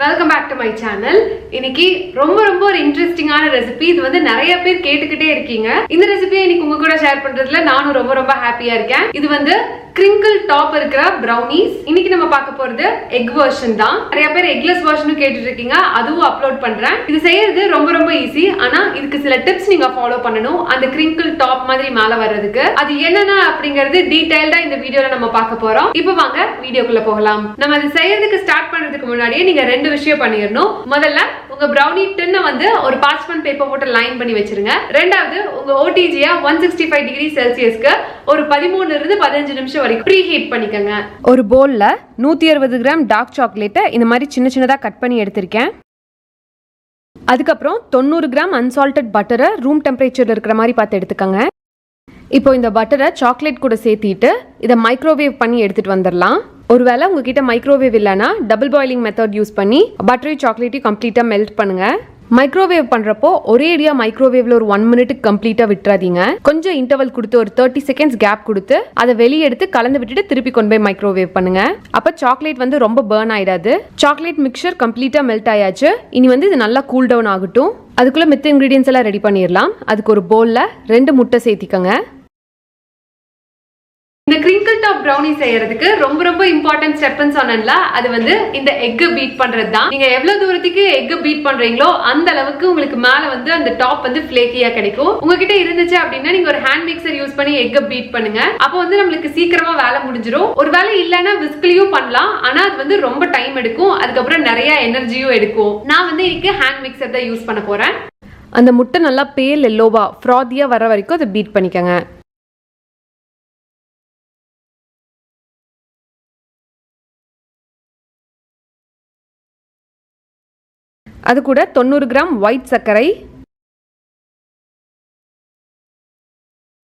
Welcome back to my channel. இன்னைக்கு ரொம்ப ஒரு இன்ட்ரஸ்டிங்கான ரெசிபி. இது வந்து நிறைய பேர் கேட்டுக்கிட்டே இருக்கீங்க. இந்த ரெசிபியை இன்னைக்கு உங்க கூட ஷேர் பண்றதுல நானும் ரொம்ப ஹாப்பியா இருக்கேன். இது வந்து crinkle டாப் இருக்கிற brownies. இன்னைக்கு நம்ம பார்க்க போறது எக் வெர்ஷன் தான். நிறைய பேர் eggless வெர்ஷனும் கேட்டுட்டு இருக்கீங்க. அதுவும் அப்லோட் பண்றேன். இது செய்யறது ரொம்ப ஈஸி. ஆனா இதுக்கு சில டிப்ஸ் நீங்க ஃபாலோ பண்ணனும். அந்த crinkle டாப் மாதிரி மேல வர்றதுக்கு. அது என்னன்னா அப்படிங்கிறது டீடைல்டா இந்த வீடியோல நம்ம பார்க்க போறோம். இப்போ வாங்க வீடியோக்குள்ள போகலாம். நம்ம இது செய்யறதுக்கு ஸ்டார்ட் பண்றதுக்கு முன்னாடியே நீங்க ரெண்டு விஷயம் பண்ணிரணும். முதல்ல உங்க brownie டின்னை வந்து ஒரு பார்ச்மென்ட் பேப்பர் போட்டு லைன் பண்ணி வச்சிருங்க. ரெண்டாவது உங்க OTG 165 டிகிரி செல்சியஸ்க்கு ஒரு 13 இருந்து 15 நிமிஷம் வரைக்கும் ப்ரீஹீட் பண்ணிக்கங்க. ஒரு பவுல்ல 160 கிராம் டார்க் சாக்லேட்டை இந்த மாதிரி சின்னதா கட் பண்ணி எடுத்திருக்கேன். அதுக்கப்புறம் 90 கிராம் அன்சால்டட் பட்டரை ரூம் டெம்பரேச்சர்ல இருக்கிற மாதிரி பார்த்து எடுத்துக்கங்க. இப்போ இந்த பட்டரை சாக்லேட் கூட சேர்த்திட்டு இதை மைக்ரோவேவ் பண்ணி எடுத்துட்டு வந்துடலாம். ஒருவேளை உங்ககிட்ட மைக்ரோவேவ் இல்லைன்னா டபுள் பாயிலிங் மெத்தட் யூஸ் பண்ணி பட்டரி சாக்லேட்டையும் கம்ப்ளீட்டாக மெல்ட் பண்ணுங்க. மைக்ரோவேவ் பண்றப்போ ஒரே அடியா மைக்ரோவேவ்ல ஒரு 1 மினிட்டுக்கு கம்ப்ளீட்டா விட்டுறாதீங்க. கொஞ்சம் இன்டர்வல் கொடுத்து ஒரு 30 செகண்ட்ஸ் கேப் கொடுத்து அதை வெளியே எடுத்து கலந்து விட்டுட்டு திருப்பி கொண்டு போய் மைக்ரோவேவ் பண்ணுங்க. அப்ப சாக்லேட் வந்து ரொம்ப பர்ன் ஆயிடாது. சாக்லேட் மிக்சர் கம்ப்ளீட்டா மெல்ட் ஆயாச்சு. இனி வந்து இது நல்லா கூல் டவுன் ஆகட்டும். அதுக்குள்ள மித்த இன்கிரீடியன்ஸ் எல்லாம் ரெடி பண்ணிடலாம். அதுக்கு ஒரு பவுல்ல 2 முட்டை சேர்த்திக்கங்க. இந்த crinkle டாப் brownie செய்யறதுக்கு ரொம்ப இம்பார்ட்டன்ட் ஸ்டெப்னு சொன்னேன்ல, அது வந்து இந்த எக் பீட் பண்றது தான். நீங்க எவ்வளவு தூரத்துக்கு எக் பீட் பண்றீங்களோ அந்த அளவுக்கு உங்களுக்கு மேல வந்து அந்த டாப் வந்து ஃபிளேக்கியா கிடைக்கும். உங்ககிட்ட இருந்துச்சு அப்படின்னா நீங்க ஒரு ஹேண்ட் மிக்சர் யூஸ் பண்ணி எக் பீட் பண்ணுங்க. அப்போ வந்து நம்மளுக்கு சீக்கிரமா வேலை முடிஞ்சிடும். ஒரு வேலை இல்லைன்னா விஸ்க்லயும் பண்ணலாம். ஆனா அது வந்து ரொம்ப டைம் எடுக்கும். அதுக்கப்புறம் நிறைய எனர்ஜியும் எடுக்கும். நான் வந்து இன்னைக்கு ஹேண்ட் மிக்சர் தான் யூஸ் பண்ண போறேன். அந்த முட்டை நல்லா பேல் எல்லோவா ஃப்ராதியா வர வரைக்கும் அதை பீட் பண்ணிக்கங்க. அது கூட 90 கிராம் ஒயிட் சர்க்கரை,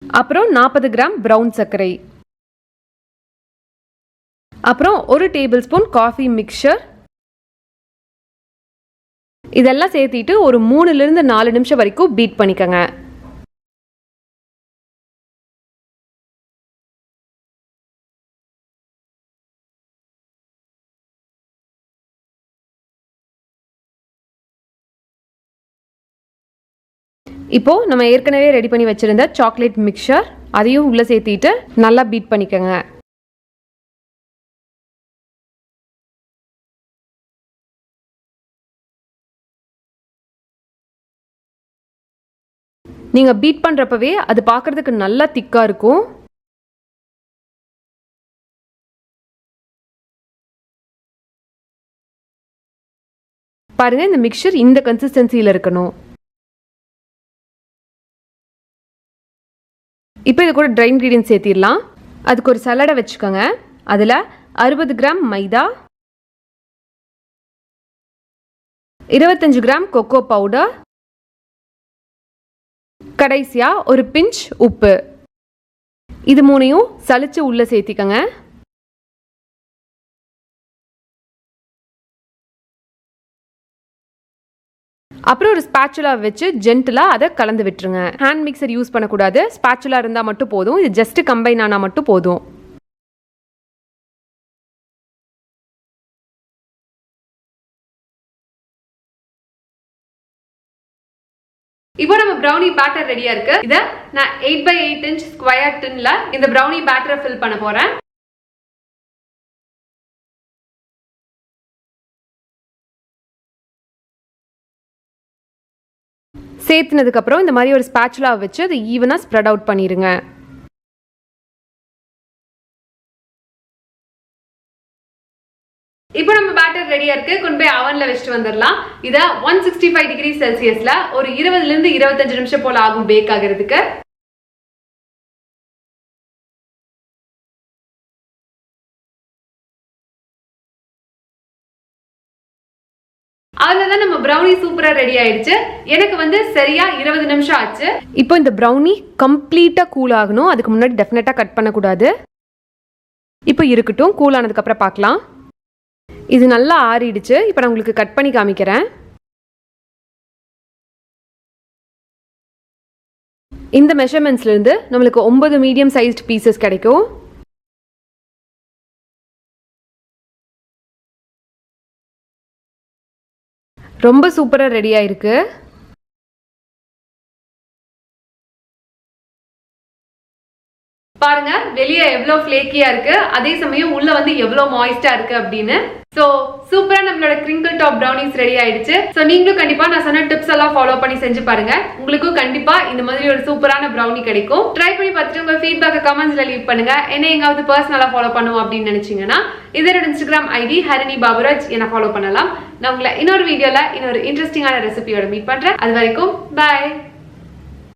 அப்புறம் 40 கிராம் பிரவுன் சர்க்கரை, அப்புறம் 1 டேபிள் ஸ்பூன் காஃபி மிக்சர். இதெல்லாம் சேர்த்திட்டு ஒரு 3 இருந்து 4 நிமிஷம் வரைக்கும் பீட் பண்ணிக்கங்க. இப்போ நம்ம ஏற்கனவே ரெடி பண்ணி வச்சிருந்த சாக்லேட் மிக்சர் அதையும் உள்ள சேர்த்திட்டு நல்லா பீட் பண்ணிக்கங்க. நீங்க பீட் பண்றப்பவே அது பார்க்கிறதுக்கு நல்லா திக்கா இருக்கும். பாருங்க, இந்த மிக்சர் இந்த கன்சிஸ்டன்சில இருக்கணும். இப்போ இது கூட ட்ரை இன்கிரீடியன்ஸ் சேர்த்திடலாம். அதுக்கு ஒரு சலடை வச்சுக்கோங்க. அதில் 60 கிராம் மைதா, 25 கிராம் கொக்கோ பவுடர், கடைசியா ஒரு பிஞ்ச் உப்பு. இது மூணையும் சலிச்சு உள்ள சேர்த்திக்கங்க. அப்புறம் ஒரு ஸ்பாச்சுலா வச்சு ஜென்டிலா அதை கலந்து விட்டுருங்க. ஹேண்ட் மிக்சர் யூஸ் பண்ணக்கூடாது. ஸ்பாச்சுலா இருந்தால் மட்டும் போதும். இது ஜஸ்ட் கம்பைன் ஆனால் மட்டும் போதும். இப்போ நம்ம brownie பேட்டர் ரெடியா இருக்கு. இதை நான் 8x8 இன்ச் ஸ்கொயர் டின்ல இந்த brownie பேட்டரை ஃபில் பண்ண போறேன். சேர்த்துனதுக்கு அப்புறம் இந்த மாதிரி ஒரு ஸ்பாச்சுலா வச்சு அதை ஈவனா ஸ்ப்ரெட் அவுட் பண்ணிருங்க. இப்போ நம்ம பேட்டர் ரெடியா இருக்கு. கொண்டு போய் அவன்ல வச்சுட்டு வந்துடலாம். இத 165 டிகிரி செல்சியஸ்ல ஒரு 20 இருந்து 25 நிமிஷம் போல ஆகும் பேக் ஆகிறதுக்கு. அவ்வளவுதான், நம்ம brownie சூப்பரா ரெடி ஆயிடுச்சு. எனக்கு வந்து சரியா 20 நிமிஷம் ஆச்சு. இப்போ இந்த brownie கம்ப்ளீட்டா கூல் ஆகணும். அதுக்கு முன்னாடி டெஃபினட்டா கட் பண்ணக்கூடாது. இப்போ இருக்கட்டும், கூல் ஆனதுக்கு அப்புறம் பார்க்கலாம். இது நல்லா ஆறிடுச்சு. இப்போ நான் உங்களுக்கு கட் பண்ணி காமிக்கிறேன். இந்த மெஷர்மெண்ட்ஸ்ல இருந்து நம்மளுக்கு 9 மீடியம் சைஸ்ட் பீசஸ் கிடைக்கும். ரொம்ப சூப்பரா ரெடி ஆயிருக்கு. பாருங்க வெளியே எவ்வளவு ஃபிளேக்கியா இருக்கு, அதே சமயம் உள்ள வந்து எவ்வளவு மாய்ஸ்டா இருக்கு அப்படின்னு. சோ சூப்பரா நம்மளோட கிரிங்கிள் டாப் பிரவுனிஸ் ரெடி ஆயிடுச்சு. சோ நீங்களும் கண்டிப்பா நான் சொன்ன டிப்ஸ் எல்லாம் ஃபாலோ பண்ணி செஞ்சு பாருங்க. உங்களுக்கும் கண்டிப்பா இந்த மாதிரி ஒரு சூப்பரான பிரவுனி கிடைக்கும். ட்ரை பண்ணி பார்த்துட்டு உங்க ஃபீட்பேக் கமெண்ட்ஸ்ல லீவ் பண்ணுங்க. என்ன எங்காவது பர்சனலா ஃபாலோ பண்ணுவோம் அப்படின்னு நினைச்சீங்கன்னா இதோட இன்ஸ்டாகிராம் ஐடி ஹரிணி பாபுராஜ் என்ன ஃபாலோ பண்ணலாம். நான் உங்களை இன்னொரு வீடியோல இன்னொரு இன்ட்ரெஸ்டிங்கான ரெசிபியோட மீட் பண்றேன். அது வரைக்கும் பாய்.